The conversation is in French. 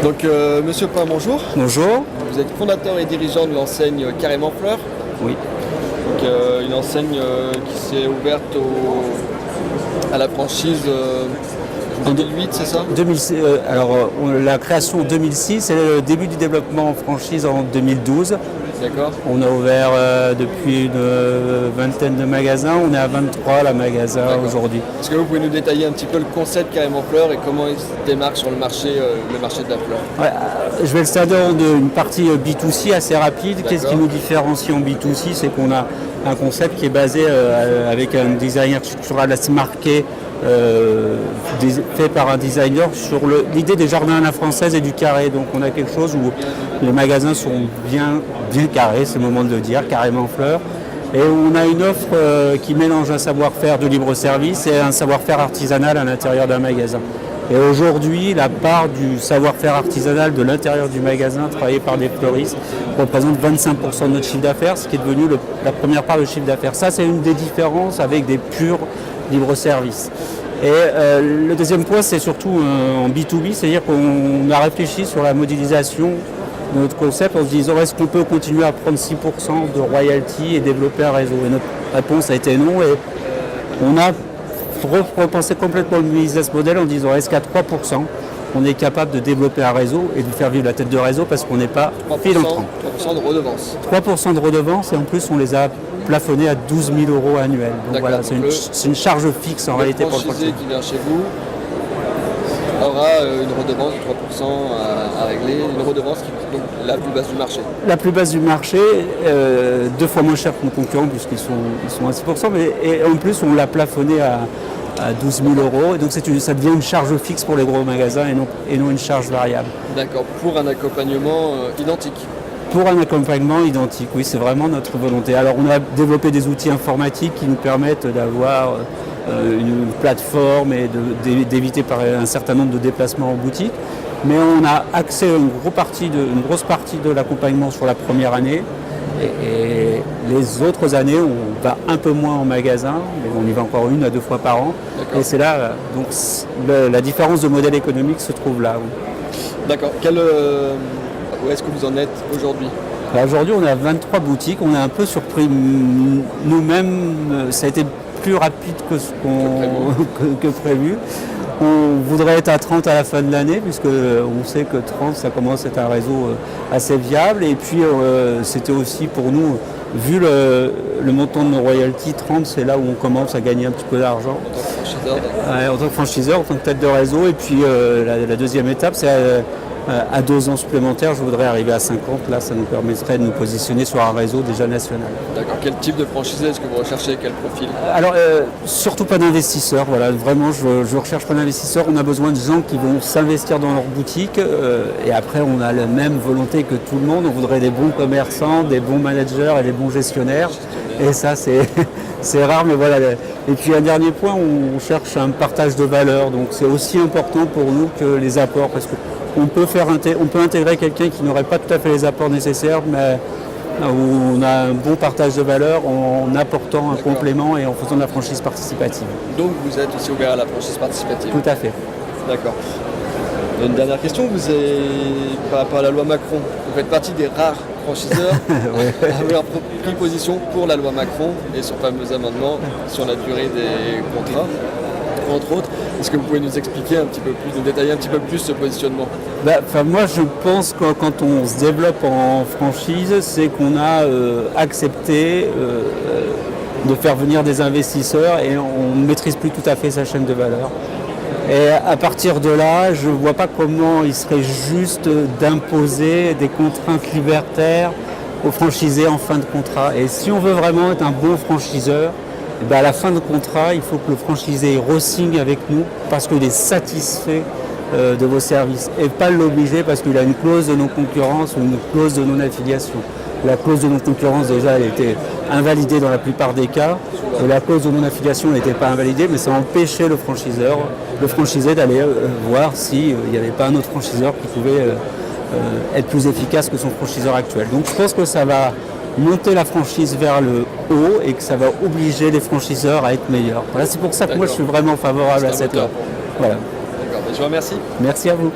Donc, Monsieur Pain, bonjour. Bonjour. Vous êtes fondateur et dirigeant de l'enseigne Carrément Fleur. Oui. Donc, une enseigne qui s'est ouverte à la franchise en 2008, c'est ça? 2006, la création en 2006 et le début du développement en franchise en 2012. D'accord. On a ouvert depuis une vingtaine de magasins. On est à 23 magasins aujourd'hui. Est-ce que vous pouvez nous détailler un petit peu le concept Carrément Fleur et comment il se démarque sur le marché de la fleur? Ouais, je vais le scinder en une partie B2C assez rapide. Qu'est-ce qui nous différencie en B2C? C'est qu'on a un concept qui est basé avec un designer structural assez marqué, fait par un designer sur l'idée des jardins à la française et du carré. Donc on a quelque chose où les magasins sont bien carrés, c'est le moment de le dire, carrément fleurs. Et on a une offre qui mélange un savoir-faire de libre service et un savoir-faire artisanal à l'intérieur d'un magasin. Et aujourd'hui, la part du savoir-faire artisanal de l'intérieur du magasin, travaillé par des fleuristes, représente 25% de notre chiffre d'affaires, ce qui est devenu la première part de chiffre d'affaires. Ça, c'est une des différences avec des purs libre-service. Et le deuxième point, c'est surtout en B2B, c'est-à-dire qu'on a réfléchi sur la modélisation de notre concept en se disant est-ce qu'on peut continuer à prendre 6% de royalty et développer un réseau? Et notre réponse a été non. Et on a repensé complètement le business model en disant est-ce qu'à 3%, on est capable de développer un réseau et de faire vivre la tête de réseau parce qu'on n'est pas philanthrope. 3% de redevance. 3% de redevance et en plus on les a plafonnés à 12 000 € annuels. Donc voilà, c'est une charge fixe en réalité pour le franchisé qui vient chez vous aura une redevance de 3% à régler, une redevance qui est donc la plus basse du marché. La plus basse du marché, 2 fois moins cher que nos concurrents puisqu'ils sont à 6%, et en plus on l'a plafonné à 12 000 €. Et donc ça devient une charge fixe pour les gros magasins et non une charge variable. D'accord, pour un accompagnement identique. Pour un accompagnement identique, oui, c'est vraiment notre volonté. Alors on a développé des outils informatiques qui nous permettent d'avoir une plateforme et d'éviter par un certain nombre de déplacements en boutique. Mais on a accès à une grosse partie de l'accompagnement sur la première année. Et les autres années, on va un peu moins en magasin, mais on y va encore 1 à 2 fois par an. Et c'est là, donc la différence de modèle économique se trouve là. Oui. D'accord. Où est-ce que vous en êtes aujourd'hui? Aujourd'hui, on a 23 boutiques. On est un peu surpris nous-mêmes. Ça a été plus rapide que prévu. On voudrait être à 30 à la fin de l'année, puisqu'on sait que 30, ça commence à être un réseau assez viable. Et puis, c'était aussi pour nous, vu le montant de nos royalties, 30, c'est là où on commence à gagner un petit peu d'argent. En tant que franchiseur, en tant que tête de réseau. Et puis, la deuxième étape, c'est à 2 ans supplémentaires, je voudrais arriver à 50. Là, ça nous permettrait de nous positionner sur un réseau déjà national. D'accord. Quel type de franchisé est-ce que vous recherchez? Quel profil? Alors, surtout pas d'investisseurs. Voilà, vraiment, je recherche pas d'investisseurs. On a besoin de gens qui vont s'investir dans leur boutique. Et après, on a la même volonté que tout le monde. On voudrait des bons commerçants, des bons managers et des bons gestionnaires. Et ça, c'est rare, mais voilà. Et puis, un dernier point, on cherche un partage de valeur. Donc, c'est aussi important pour nous que les apports, parce que on peut intégrer quelqu'un qui n'aurait pas tout à fait les apports nécessaires, mais où on a un bon partage de valeur en apportant un complément et en faisant de la franchise participative. Donc vous êtes aussi ouvert à la franchise participative? Tout à fait. D'accord. Une dernière question, par rapport à la loi Macron, vous faites partie des rares franchiseurs à avoir pris position pour la loi Macron et son fameux amendement sur la durée des contrats, entre autres. Est-ce que vous pouvez nous expliquer un petit peu plus, nous détailler un petit peu plus ce positionnement? Moi, je pense que quand on se développe en franchise, c'est qu'on a accepté de faire venir des investisseurs et on ne maîtrise plus tout à fait sa chaîne de valeur. Et à partir de là, je ne vois pas comment il serait juste d'imposer des contraintes libertaires aux franchisés en fin de contrat. Et si on veut vraiment être un bon franchiseur, à la fin de contrat, il faut que le franchisé re-signe avec nous parce qu'il est satisfait de vos services et pas l'obliger parce qu'il a une clause de non-concurrence ou une clause de non-affiliation. La clause de non-concurrence, déjà, elle était invalidée dans la plupart des cas et la clause de non-affiliation n'était pas invalidée, mais ça empêchait le franchisé d'aller voir s'il n'y avait pas un autre franchiseur qui pouvait être plus efficace que son franchiseur actuel. Donc je pense que ça va monter la franchise vers le haut et que ça va obliger les franchiseurs à être meilleurs. Voilà, c'est pour ça que moi je suis vraiment favorable à cette offre. Voilà. D'accord, je vous remercie. Merci à vous.